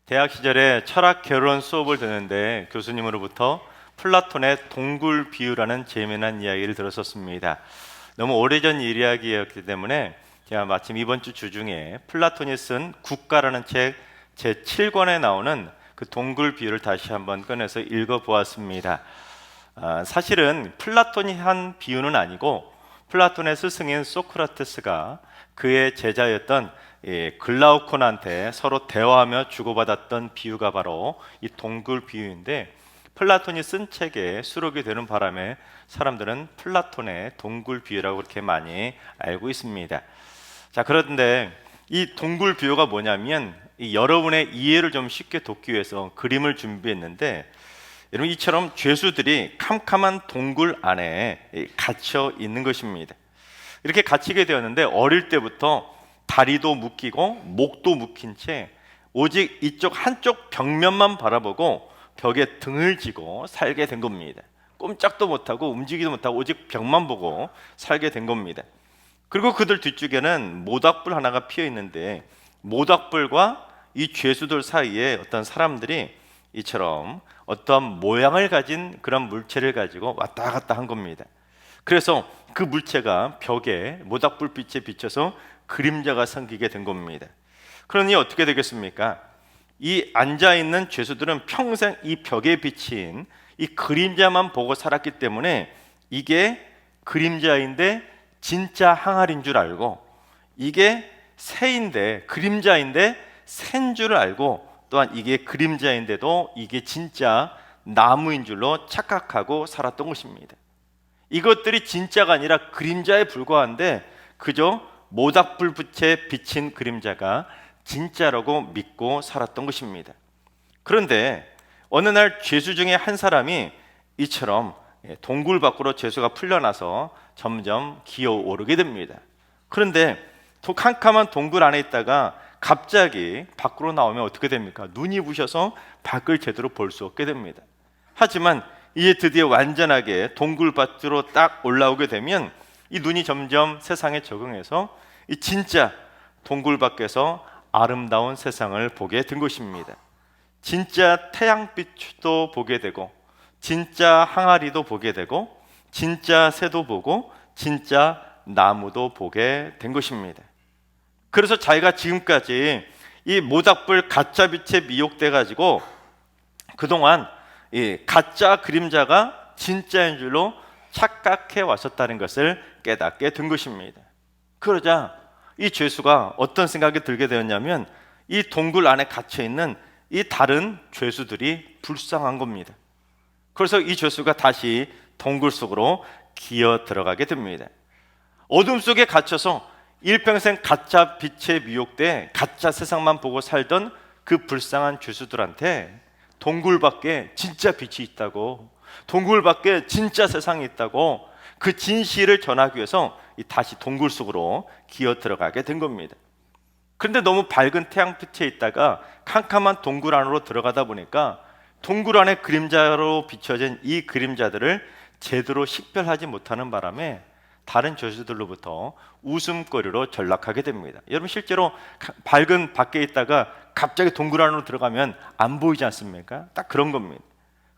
대학 시절에 철학 개론 수업을 듣는데 교수님으로부터 플라톤의 동굴 비유라는 재미난 이야기를 들었었습니다. 너무 오래전 이야기였기 때문에 제가 마침 이번 주 주중에 플라톤이 쓴 국가라는 책 제7권에 나오는 그 동굴 비유를 다시 한번 꺼내서 읽어보았습니다. 사실은 플라톤이 한 비유는 아니고 플라톤의 스승인 소크라테스가 그의 제자였던 글라우콘한테 서로 대화하며 주고받았던 비유가 바로 이 동굴 비유인데, 플라톤이 쓴 책에 수록이 되는 바람에 사람들은 플라톤의 동굴 비유라고 그렇게 많이 알고 있습니다. 자, 그런데 이 동굴 비유가 뭐냐면, 여러분의 이해를 좀 쉽게 돕기 위해서 그림을 준비했는데, 여러분 이처럼 죄수들이 캄캄한 동굴 안에 갇혀 있는 것입니다. 이렇게 갇히게 되었는데 어릴 때부터 다리도 묶이고 목도 묶인 채 오직 이쪽 한쪽 벽면만 바라보고 벽에 등을 지고 살게 된 겁니다. 꼼짝도 못하고 움직이지도 못하고 오직 벽만 보고 살게 된 겁니다. 그리고 그들 뒤쪽에는 모닥불 하나가 피어 있는데, 모닥불과 이 죄수들 사이에 어떤 사람들이 이처럼 어떠한 모양을 가진 그런 물체를 가지고 왔다 갔다 한 겁니다. 그래서 그 물체가 벽에 모닥불빛에 비쳐서 그림자가 생기게 된 겁니다. 그러니 어떻게 되겠습니까? 이 앉아있는 죄수들은 평생 이 벽에 비친 이 그림자만 보고 살았기 때문에 이게 그림자인데 진짜 항아리인 줄 알고, 이게 새인데 그림자인데 새인 줄 알고, 또한 이게 그림자인데도 이게 진짜 나무인 줄로 착각하고 살았던 것입니다. 이것들이 진짜가 아니라 그림자에 불과한데 그저 모닥불빛에 비친 그림자가 진짜라고 믿고 살았던 것입니다. 그런데 어느 날 죄수 중에 한 사람이 이처럼 동굴 밖으로 죄수가 풀려나서 점점 기어오르게 됩니다. 그런데 캄캄한 동굴 안에 있다가 갑자기 밖으로 나오면 어떻게 됩니까? 눈이 부셔서 밖을 제대로 볼 수 없게 됩니다. 하지만 이제 드디어 완전하게 동굴 밖으로 딱 올라오게 되면 이 눈이 점점 세상에 적응해서 이 진짜 동굴 밖에서 아름다운 세상을 보게 된 것입니다. 진짜 태양빛도 보게 되고, 진짜 항아리도 보게 되고, 진짜 새도 보고, 진짜 나무도 보게 된 것입니다. 그래서 자기가 지금까지 이 모닥불 가짜 빛에 미혹돼 가지고 그동안 이 가짜 그림자가 진짜인 줄로 착각해 왔었다는 것을 깨닫게 된 것입니다. 그러자 이 죄수가 어떤 생각이 들게 되었냐면, 이 동굴 안에 갇혀 있는 이 다른 죄수들이 불쌍한 겁니다. 그래서 이 죄수가 다시 동굴 속으로 기어 들어가게 됩니다. 어둠 속에 갇혀서 일평생 가짜 빛에 미혹돼 가짜 세상만 보고 살던 그 불쌍한 죄수들한테 동굴 밖에 진짜 빛이 있다고, 동굴 밖에 진짜 세상이 있다고, 그 진실을 전하기 위해서 다시 동굴 속으로 기어 들어가게 된 겁니다. 그런데 너무 밝은 태양빛에 있다가 캄캄한 동굴 안으로 들어가다 보니까 동굴 안에 그림자로 비춰진 이 그림자들을 제대로 식별하지 못하는 바람에 다른 죄수들로부터 웃음거리로 전락하게 됩니다. 여러분 실제로 밝은 밖에 있다가 갑자기 동굴 안으로 들어가면 안 보이지 않습니까? 딱 그런 겁니다.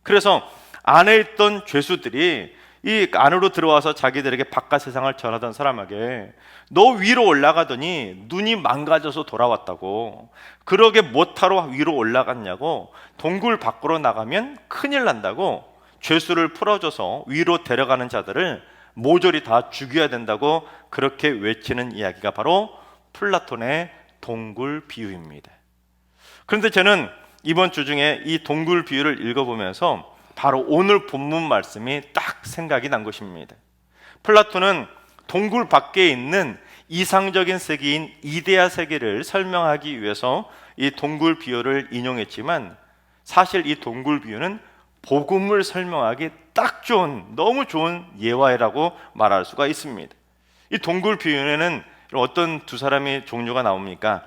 그래서 안에 있던 죄수들이 이 안으로 들어와서 자기들에게 바깥 세상을 전하던 사람에게 너 위로 올라가더니 눈이 망가져서 돌아왔다고, 그러게 못하러 위로 올라갔냐고, 동굴 밖으로 나가면 큰일 난다고 죄수를 풀어줘서 위로 데려가는 자들을 모조리 다 죽여야 된다고 그렇게 외치는 이야기가 바로 플라톤의 동굴 비유입니다. 그런데 저는 이번 주 중에 이 동굴 비유를 읽어보면서 바로 오늘 본문 말씀이 딱 생각이 난 것입니다. 플라톤은 동굴 밖에 있는 이상적인 세계인 이데아 세계를 설명하기 위해서 이 동굴 비유를 인용했지만, 사실 이 동굴 비유는 복음을 설명하기 딱 좋은, 너무 좋은 예화라고 말할 수가 있습니다. 이 동굴 비유에는 어떤 두 사람의 종류가 나옵니까?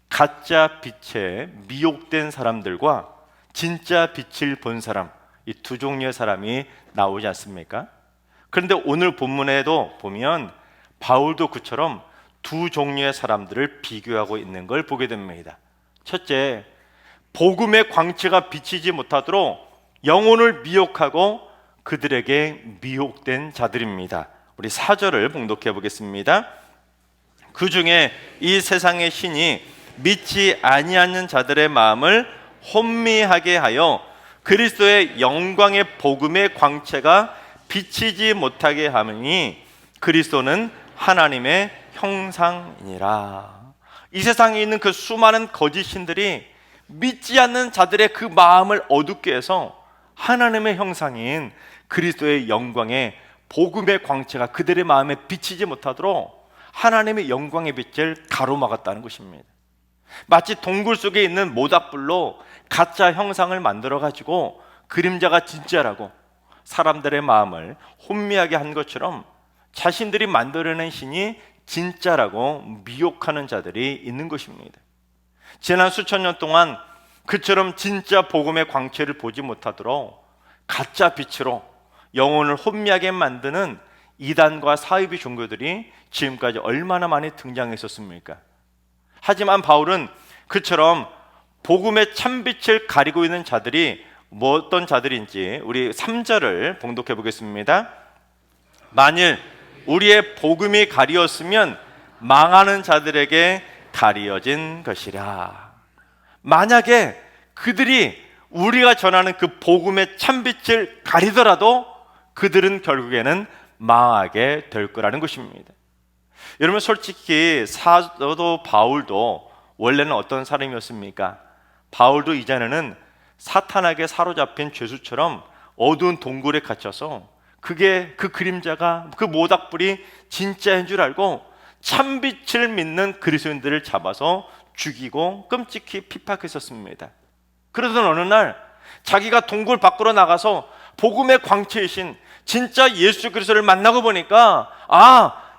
가짜 빛에 미혹된 사람들과 진짜 빛을 본 사람, 이 두 종류의 사람이 나오지 않습니까? 그런데 오늘 본문에도 보면 바울도 그처럼 두 종류의 사람들을 비교하고 있는 걸 보게 됩니다. 첫째, 복음의 광채가 비치지 못하도록 영혼을 미혹하고 그들에게 미혹된 자들입니다. 우리 4절을 봉독해 보겠습니다. 그 중에 이 세상의 신이 믿지 아니하는 자들의 마음을 혼미하게 하여 그리스도의 영광의 복음의 광채가 비치지 못하게 하니 그리스도는 하나님의 형상이니라. 이 세상에 있는 그 수많은 거짓 신들이 믿지 않는 자들의 그 마음을 어둡게 해서 하나님의 형상인 그리스도의 영광의 복음의 광채가 그들의 마음에 비치지 못하도록 하나님의 영광의 빛을 가로막았다는 것입니다. 마치 동굴 속에 있는 모닥불로 가짜 형상을 만들어 가지고 그림자가 진짜라고 사람들의 마음을 혼미하게 한 것처럼 자신들이 만들어낸 신이 진짜라고 미혹하는 자들이 있는 것입니다. 지난 수천 년 동안 그처럼 진짜 복음의 광채를 보지 못하도록 가짜 빛으로 영혼을 혼미하게 만드는 이단과 사이비 종교들이 지금까지 얼마나 많이 등장했었습니까? 하지만 바울은 그처럼 복음의 참빛을 가리고 있는 자들이 어떤 자들인지 우리 3절을 봉독해 보겠습니다. 만일 우리의 복음이 가리었으면 망하는 자들에게 가리어진 것이라. 만약에 그들이 우리가 전하는 그 복음의 참빛을 가리더라도 그들은 결국에는 망하게 될 거라는 것입니다. 여러분, 솔직히 사도 바울도 원래는 어떤 사람이었습니까? 바울도 이전에는 사탄에게 사로잡힌 죄수처럼 어두운 동굴에 갇혀서 그게 그 그림자가 그 모닥불이 진짜인 줄 알고 참빛을 믿는 그리스도인들을 잡아서 죽이고 끔찍히 핍박했었습니다. 그러던 어느 날 자기가 동굴 밖으로 나가서 복음의 광채이신 진짜 예수 그리스도를 만나고 보니까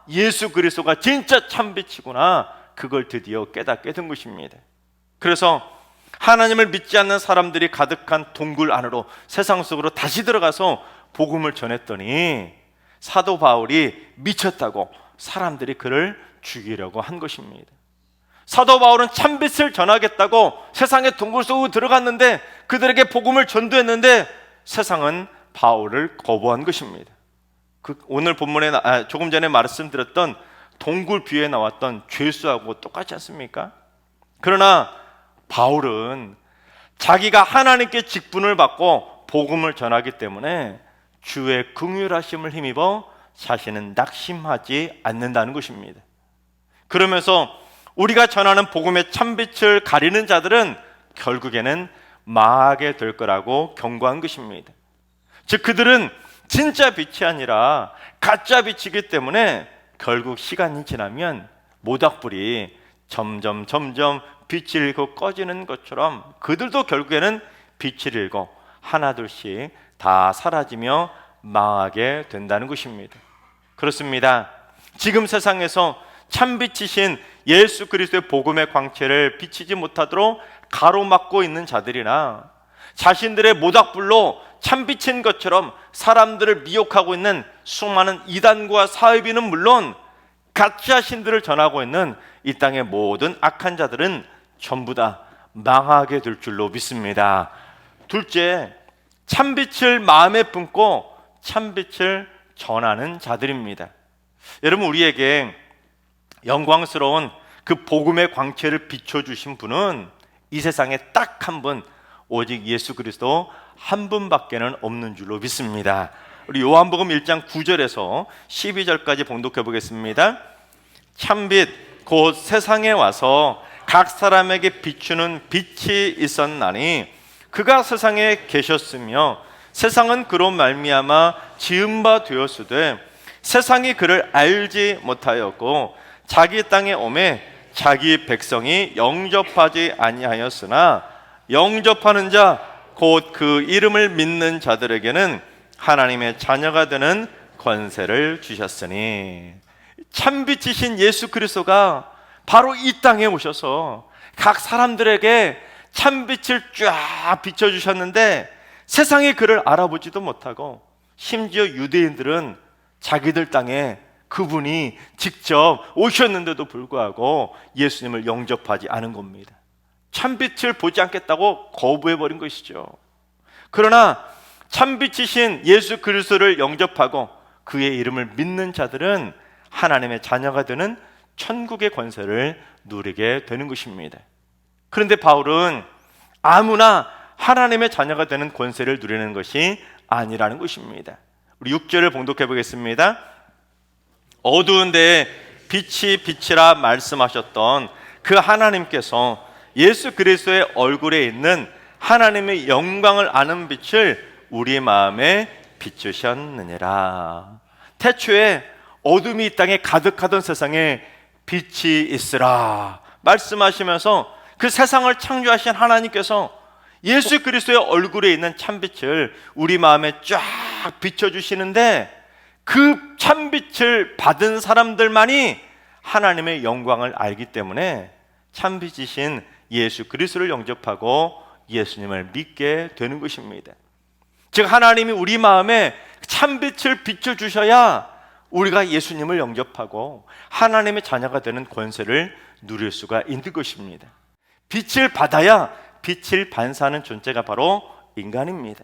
예수 그리스도가 진짜 참빛이구나, 그걸 드디어 깨닫게 된 것입니다. 그래서 하나님을 믿지 않는 사람들이 가득한 동굴 안으로 세상 속으로 다시 들어가서 복음을 전했더니 사도 바울이 미쳤다고 사람들이 그를 죽이려고 한 것입니다. 사도 바울은 참빛을 전하겠다고 세상의 동굴 속으로 들어갔는데 그들에게 복음을 전도했는데 세상은 바울을 거부한 것입니다. 오늘 본문에 조금 전에 말씀드렸던 동굴 비유에 나왔던 죄수하고 똑같지 않습니까? 그러나 바울은 자기가 하나님께 직분을 받고 복음을 전하기 때문에 주의 긍휼하심을 힘입어 자신은 낙심하지 않는다는 것입니다. 그러면서 우리가 전하는 복음의 참빛을 가리는 자들은 결국에는 망하게 될 거라고 경고한 것입니다. 즉 그들은 진짜 빛이 아니라 가짜 빛이기 때문에 결국 시간이 지나면 모닥불이 점점 빛을 잃고 꺼지는 것처럼 그들도 결국에는 빛을 잃고 하나둘씩 다 사라지며 망하게 된다는 것입니다. 그렇습니다. 지금 세상에서 참빛이신 예수 그리스도의 복음의 광채를 비치지 못하도록 가로막고 있는 자들이나 자신들의 모닥불로 참빛인 것처럼 사람들을 미혹하고 있는 수많은 이단과 사이비는 물론 가짜 신들을 전하고 있는 이 땅의 모든 악한 자들은 전부 다 망하게 될 줄로 믿습니다. 둘째, 참빛을 마음에 품고 참빛을 전하는 자들입니다. 여러분, 우리에게 영광스러운 그 복음의 광채를 비춰주신 분은 이 세상에 딱 한 분, 오직 예수 그리스도 한 분밖에는 없는 줄로 믿습니다. 우리 요한복음 1장 9절에서 12절까지 봉독해 보겠습니다. 참빛 곧 세상에 와서 각 사람에게 비추는 빛이 있었나니 그가 세상에 계셨으며 세상은 그로 말미암아 지은 바 되었으되 세상이 그를 알지 못하였고 자기 땅에 오매 자기 백성이 영접하지 아니하였으나 영접하는 자 곧 그 이름을 믿는 자들에게는 하나님의 자녀가 되는 권세를 주셨으니, 참빛이신 예수 그리스도가 바로 이 땅에 오셔서 각 사람들에게 참빛을 쫙 비춰주셨는데 세상이 그를 알아보지도 못하고 심지어 유대인들은 자기들 땅에 그분이 직접 오셨는데도 불구하고 예수님을 영접하지 않은 겁니다. 참빛을 보지 않겠다고 거부해버린 것이죠. 그러나 참빛이신 예수 그리스도를 영접하고 그의 이름을 믿는 자들은 하나님의 자녀가 되는 천국의 권세를 누리게 되는 것입니다. 그런데 바울은 아무나 하나님의 자녀가 되는 권세를 누리는 것이 아니라는 것입니다. 우리 6절을 봉독해 보겠습니다. 어두운 데에 빛이 빛이라 말씀하셨던 그 하나님께서 예수 그리스도의 얼굴에 있는 하나님의 영광을 아는 빛을 우리 마음에 비추셨느니라. 태초에 어둠이 이 땅에 가득하던 세상에 빛이 있으라 말씀하시면서 그 세상을 창조하신 하나님께서 예수 그리스도의 얼굴에 있는 참빛을 우리 마음에 쫙 비춰주시는데, 그 참빛을 받은 사람들만이 하나님의 영광을 알기 때문에 참빛이신 예수 그리스도를 영접하고 예수님을 믿게 되는 것입니다. 즉 하나님이 우리 마음에 참빛을 비춰주셔야 우리가 예수님을 영접하고 하나님의 자녀가 되는 권세를 누릴 수가 있는 것입니다. 빛을 받아야 빛을 반사하는 존재가 바로 인간입니다.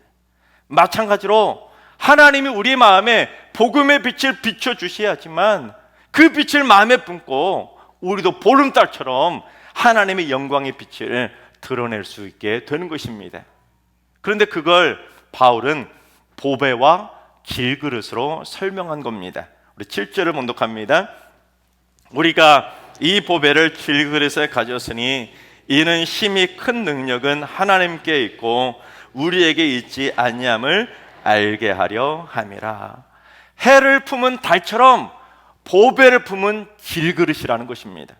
마찬가지로 하나님이 우리 마음에 복음의 빛을 비춰주셔야지만 그 빛을 마음에 품고 우리도 보름달처럼 하나님의 영광의 빛을 드러낼 수 있게 되는 것입니다. 그런데 그걸 바울은 보배와 질그릇으로 설명한 겁니다. 우리 7절을 봉독합니다. 우리가 이 보배를 질그릇에 가졌으니 이는 심히 큰 능력은 하나님께 있고 우리에게 있지 아니함을 알게 하려 함이라. 해를 품은 달처럼 보배를 품은 질그릇이라는 것입니다.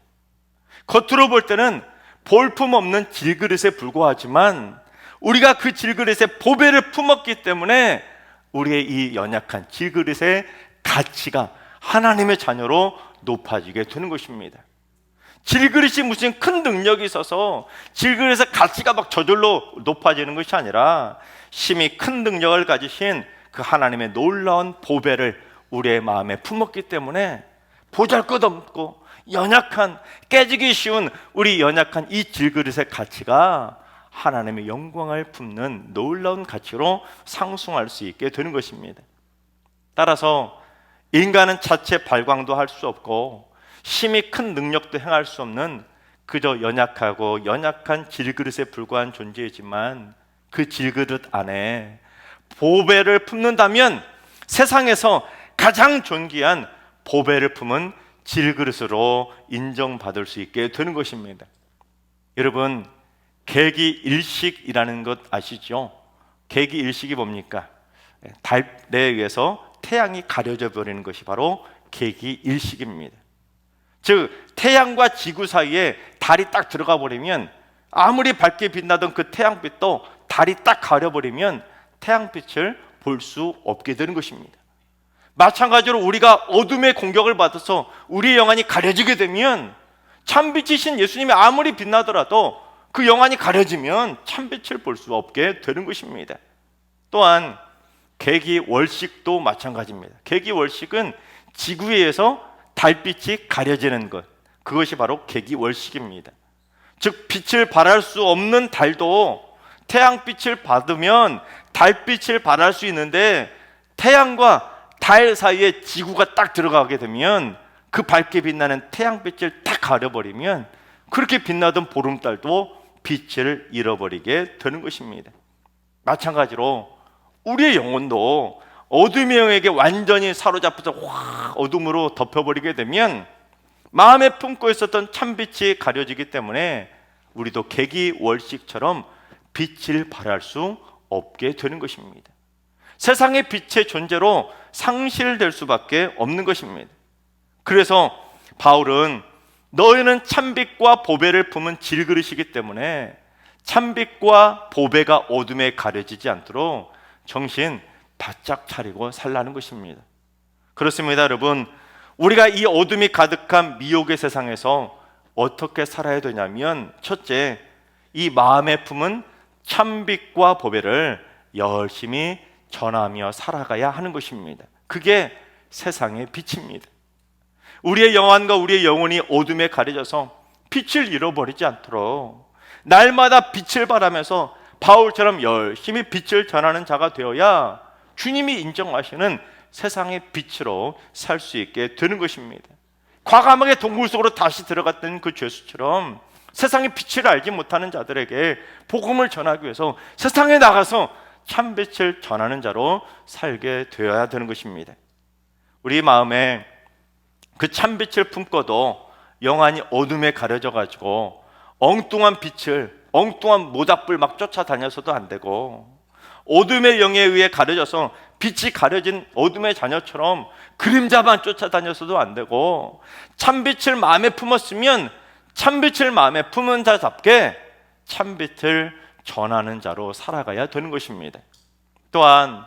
겉으로 볼 때는 볼품 없는 질그릇에 불과하지만 우리가 그 질그릇에 보배를 품었기 때문에 우리의 이 연약한 질그릇의 가치가 하나님의 자녀로 높아지게 되는 것입니다. 질그릇이 무슨 큰 능력이 있어서 질그릇의 가치가 막 저절로 높아지는 것이 아니라 심히 큰 능력을 가지신 그 하나님의 놀라운 보배를 우리의 마음에 품었기 때문에 보잘것없고 연약한, 깨지기 쉬운 우리 연약한 이 질그릇의 가치가 하나님의 영광을 품는 놀라운 가치로 상승할 수 있게 되는 것입니다. 따라서 인간은 자체 발광도 할 수 없고 심히 큰 능력도 행할 수 없는 그저 연약하고 연약한 질그릇에 불과한 존재이지만 그 질그릇 안에 보배를 품는다면 세상에서 가장 존귀한 보배를 품은 질그릇으로 인정받을 수 있게 되는 것입니다. 여러분, 계기일식이라는 것 아시죠? 계기일식이 뭡니까? 달에 의해서 태양이 가려져 버리는 것이 바로 계기일식입니다. 즉 태양과 지구 사이에 달이 딱 들어가 버리면 아무리 밝게 빛나던 그 태양빛도 달이 딱 가려버리면 태양빛을 볼 수 없게 되는 것입니다. 마찬가지로 우리가 어둠의 공격을 받아서 우리의 영안이 가려지게 되면 참빛이신 예수님이 아무리 빛나더라도 그 영안이 가려지면 참빛을 볼 수 없게 되는 것입니다. 또한 계기월식도 마찬가지입니다. 계기월식은 지구에 의해서 달빛이 가려지는 것, 그것이 바로 계기월식입니다. 즉 빛을 발할 수 없는 달도 태양빛을 받으면 달빛을 발할 수 있는데 태양과 달 사이에 지구가 딱 들어가게 되면 그 밝게 빛나는 태양빛을 딱 가려버리면 그렇게 빛나던 보름달도 빛을 잃어버리게 되는 것입니다. 마찬가지로 우리의 영혼도 어둠의 영에게 완전히 사로잡혀서 확 어둠으로 덮여버리게 되면 마음에 품고 있었던 참빛이 가려지기 때문에 우리도 계기월식처럼 빛을 발할 수 없게 되는 것입니다. 세상의 빛의 존재로 상실될 수밖에 없는 것입니다. 그래서 바울은 너희는 참빛과 보배를 품은 질그릇이기 때문에 참빛과 보배가 어둠에 가려지지 않도록 정신 바짝 차리고 살라는 것입니다. 그렇습니다, 여러분. 우리가 이 어둠이 가득한 미혹의 세상에서 어떻게 살아야 되냐면, 첫째, 이 마음에 품은 참빛과 보배를 열심히 전하며 살아가야 하는 것입니다. 그게 세상의 빛입니다. 우리의 영안과 우리의 영혼이 어둠에 가려져서 빛을 잃어버리지 않도록 날마다 빛을 발하면서 바울처럼 열심히 빛을 전하는 자가 되어야 주님이 인정하시는 세상의 빛으로 살 수 있게 되는 것입니다. 과감하게 동굴 속으로 다시 들어갔던 그 죄수처럼 세상의 빛을 알지 못하는 자들에게 복음을 전하기 위해서 세상에 나가서 참빛을 전하는 자로 살게 되어야 되는 것입니다. 우리 마음에 그 참빛을 품고도 영안이 어둠에 가려져 가지고 엉뚱한 빛을, 엉뚱한 모닥불 막 쫓아다녀서도 안 되고, 어둠의 영에 의해 가려져서 빛이 가려진 어둠의 자녀처럼 그림자만 쫓아다녀서도 안 되고, 참빛을 마음에 품었으면 참빛을 마음에 품은 자답게 참빛을 전하는 자로 살아가야 되는 것입니다. 또한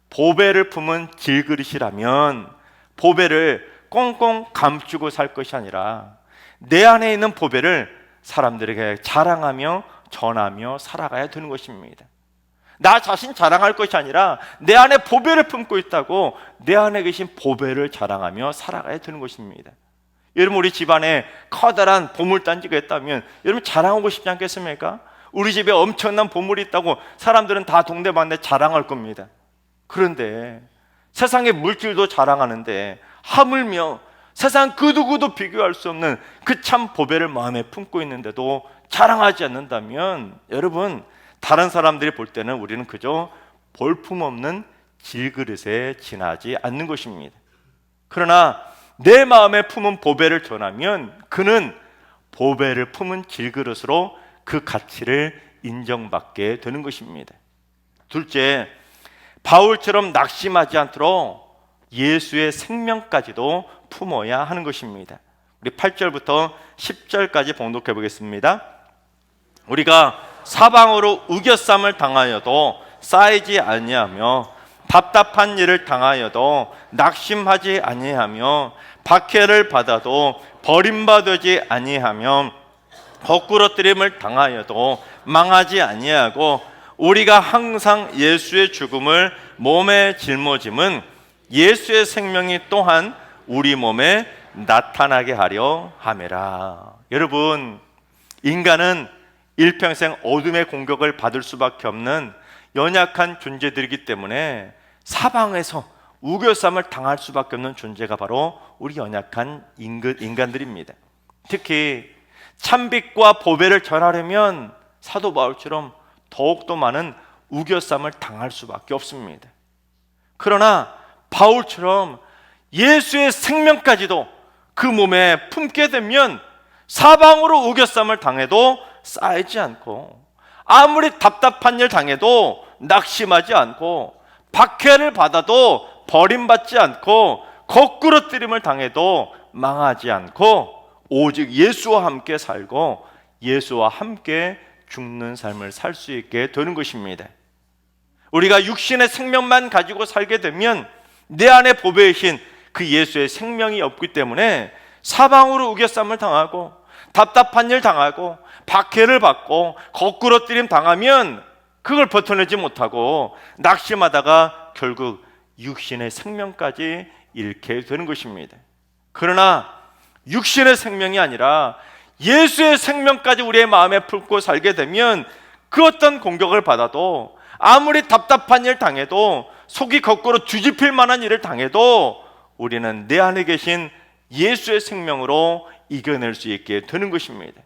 보배를 품은 질그릇이라면 보배를 꽁꽁 감추고 살 것이 아니라 내 안에 있는 보배를 사람들에게 자랑하며 전하며 살아가야 되는 것입니다. 나 자신 자랑할 것이 아니라 내 안에 보배를 품고 있다고 내 안에 계신 보배를 자랑하며 살아가야 되는 것입니다. 여러분, 우리 집안에 커다란 보물단지가 있다면 여러분 자랑하고 싶지 않겠습니까? 우리 집에 엄청난 보물이 있다고 사람들은 다 동네방네 자랑할 겁니다. 그런데 세상의 물질도 자랑하는데 하물며 세상 그 누구도 비교할 수 없는 그 참 보배를 마음에 품고 있는데도 자랑하지 않는다면 여러분, 다른 사람들이 볼 때는 우리는 그저 볼품없는 질그릇에 지나지 않는 것입니다. 그러나 내 마음에 품은 보배를 전하면 그는 보배를 품은 질그릇으로 그 가치를 인정받게 되는 것입니다. 둘째, 바울처럼 낙심하지 않도록 예수의 생명까지도 품어야 하는 것입니다. 우리 8절부터 10절까지 봉독해 보겠습니다. 우리가 사방으로 우겨쌈을 당하여도 쌓이지 아니하며 답답한 일을 당하여도 낙심하지 아니하며 박해를 받아도 버림받지 아니하며 거꾸러뜨림을 당하여도 망하지 아니하고 우리가 항상 예수의 죽음을 몸에 짊어짐은 예수의 생명이 또한 우리 몸에 나타나게 하려 함이라. 여러분, 인간은 일평생 어둠의 공격을 받을 수밖에 없는 연약한 존재들이기 때문에 사방에서 우겨쌈을 당할 수밖에 없는 존재가 바로 우리 연약한 인간들입니다. 특히 참빛과 보배를 전하려면 사도 바울처럼 더욱더 많은 우겨쌈을 당할 수밖에 없습니다. 그러나 바울처럼 예수의 생명까지도 그 몸에 품게 되면 사방으로 우겨쌈을 당해도 쌓이지 않고, 아무리 답답한 일 당해도 낙심하지 않고, 박해를 받아도 버림받지 않고, 거꾸러뜨림을 당해도 망하지 않고, 오직 예수와 함께 살고 예수와 함께 죽는 삶을 살 수 있게 되는 것입니다. 우리가 육신의 생명만 가지고 살게 되면 내 안에 보배이신 그 예수의 생명이 없기 때문에 사방으로 우겨쌈을 당하고 답답한 일 당하고 박해를 받고 거꾸러뜨림 당하면 그걸 버텨내지 못하고 낙심하다가 결국 육신의 생명까지 잃게 되는 것입니다. 그러나 육신의 생명이 아니라 예수의 생명까지 우리의 마음에 품고 살게 되면 그 어떤 공격을 받아도, 아무리 답답한 일 당해도, 속이 거꾸로 뒤집힐 만한 일을 당해도 우리는 내 안에 계신 예수의 생명으로 이겨낼 수 있게 되는 것입니다.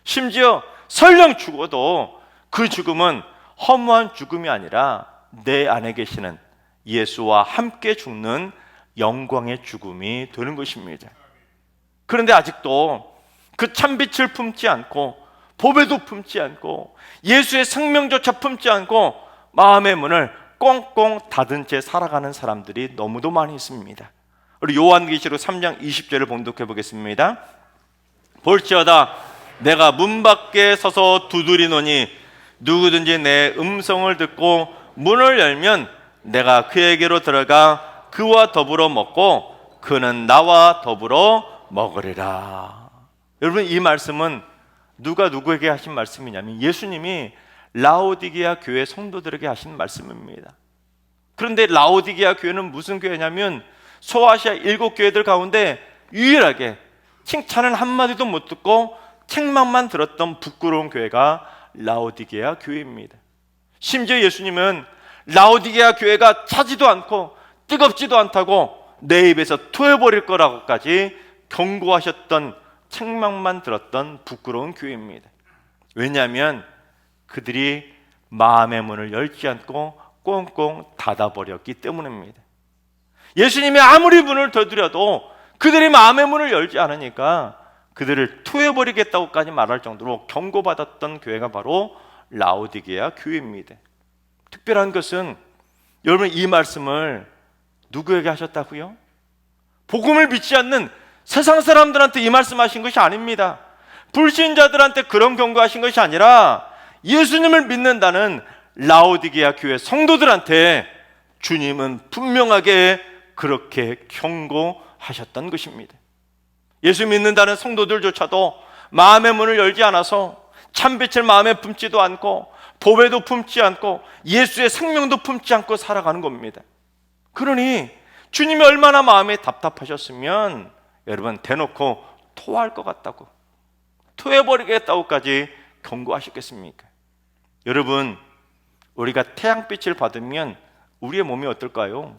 심지어 설령 죽어도 그 죽음은 허무한 죽음이 아니라 내 안에 계시는 예수와 함께 죽는 영광의 죽음이 되는 것입니다. 그런데 아직도 그 참빛을 품지 않고 보배도 품지 않고 예수의 생명조차 품지 않고 마음의 문을 꽁꽁 닫은 채 살아가는 사람들이 너무도 많이 있습니다. 우리 요한계시록 3장 20절을 봉독해 보겠습니다. 볼지어다 내가 문 밖에 서서 두드리노니 누구든지 내 음성을 듣고 문을 열면 내가 그에게로 들어가 그와 더불어 먹고 그는 나와 더불어 먹으리라. 여러분, 이 말씀은 누가 누구에게 하신 말씀이냐면 예수님이 라오디게아 교회 성도들에게 하신 말씀입니다. 그런데 라오디게아 교회는 무슨 교회냐면 소아시아 7교회들 가운데 유일하게 칭찬을 한마디도 못 듣고 책망만 들었던 부끄러운 교회가 라오디게아 교회입니다. 심지어 예수님은 라오디게아 교회가 차지도 않고 뜨겁지도 않다고 내 입에서 토해버릴 거라고까지 경고하셨던, 책망만 들었던 부끄러운 교회입니다. 왜냐하면 그들이 마음의 문을 열지 않고 꽁꽁 닫아버렸기 때문입니다. 예수님이 아무리 문을 두드려도 그들이 마음의 문을 열지 않으니까 그들을 토해버리겠다고까지 말할 정도로 경고받았던 교회가 바로 라오디게아 교회입니다. 특별한 것은 여러분, 이 말씀을 누구에게 하셨다고요? 복음을 믿지 않는 세상 사람들한테 이 말씀하신 것이 아닙니다. 불신자들한테 그런 경고하신 것이 아니라 예수님을 믿는다는 라오디게아 교회 성도들한테 주님은 분명하게 그렇게 경고하셨던 것입니다. 예수 믿는다는 성도들조차도 마음의 문을 열지 않아서 참빛을 마음에 품지도 않고 보배도 품지 않고 예수의 생명도 품지 않고 살아가는 겁니다. 그러니 주님이 얼마나 마음이 답답하셨으면 여러분 대놓고 토할 것 같다고, 토해버리겠다고까지 경고하셨겠습니까? 여러분, 우리가 태양빛을 받으면 우리의 몸이 어떨까요?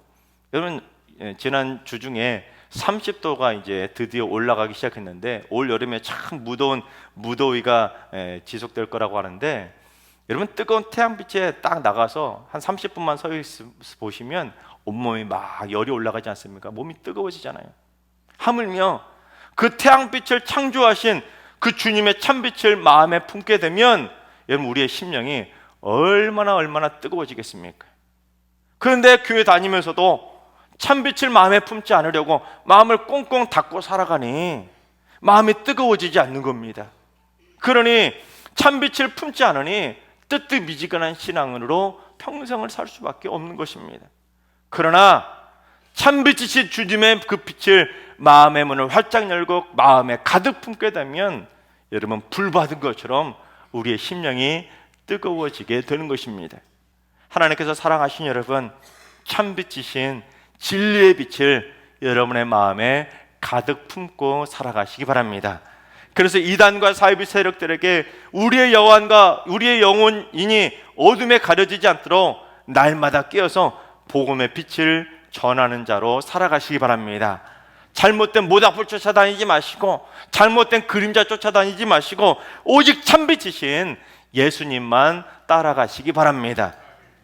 여러분, 지난 주 중에 30도가 이제 드디어 올라가기 시작했는데 올 여름에 참 무더운 무더위가 지속될 거라고 하는데, 여러분 뜨거운 태양빛에 딱 나가서 한 30분만 서 보시면 온몸이 막 열이 올라가지 않습니까? 몸이 뜨거워지잖아요. 하물며 그 태양빛을 창조하신 그 주님의 참빛을 마음에 품게 되면 여러분 우리의 심령이 얼마나 뜨거워지겠습니까? 그런데 교회 다니면서도 참빛을 마음에 품지 않으려고 마음을 꽁꽁 닫고 살아가니 마음이 뜨거워지지 않는 겁니다. 그러니 참빛을 품지 않으니 뜨뜻미지근한 신앙으로 평생을 살 수밖에 없는 것입니다. 그러나 참빛이신 주님의 그 빛을 마음의 문을 활짝 열고 마음에 가득 품게 되면 여러분 불 받은 것처럼 우리의 심령이 뜨거워지게 되는 것입니다. 하나님께서 사랑하신 여러분, 참빛이신 진리의 빛을 여러분의 마음에 가득 품고 살아가시기 바랍니다. 그래서 이단과 사이비 세력들에게 우리의 여호와가 우리의 영혼이니 어둠에 가려지지 않도록 날마다 깨어서 복음의 빛을 전하는 자로 살아가시기 바랍니다. 잘못된 모닥불 쫓아다니지 마시고 잘못된 그림자 쫓아다니지 마시고 오직 참빛이신 예수님만 따라가시기 바랍니다.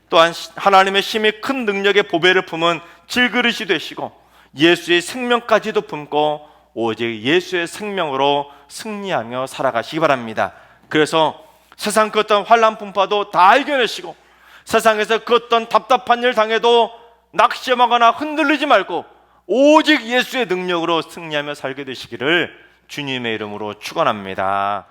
또한 하나님의 심히 큰 능력의 보배를 품은 질그릇이 되시고 예수의 생명까지도 품고 오직 예수의 생명으로 승리하며 살아가시기 바랍니다. 그래서 세상 그 어떤 환난 분파도 다 이겨내시고 세상에서 그 어떤 답답한 일 당해도 낙심하거나 흔들리지 말고 오직 예수의 능력으로 승리하며 살게 되시기를 주님의 이름으로 축원합니다.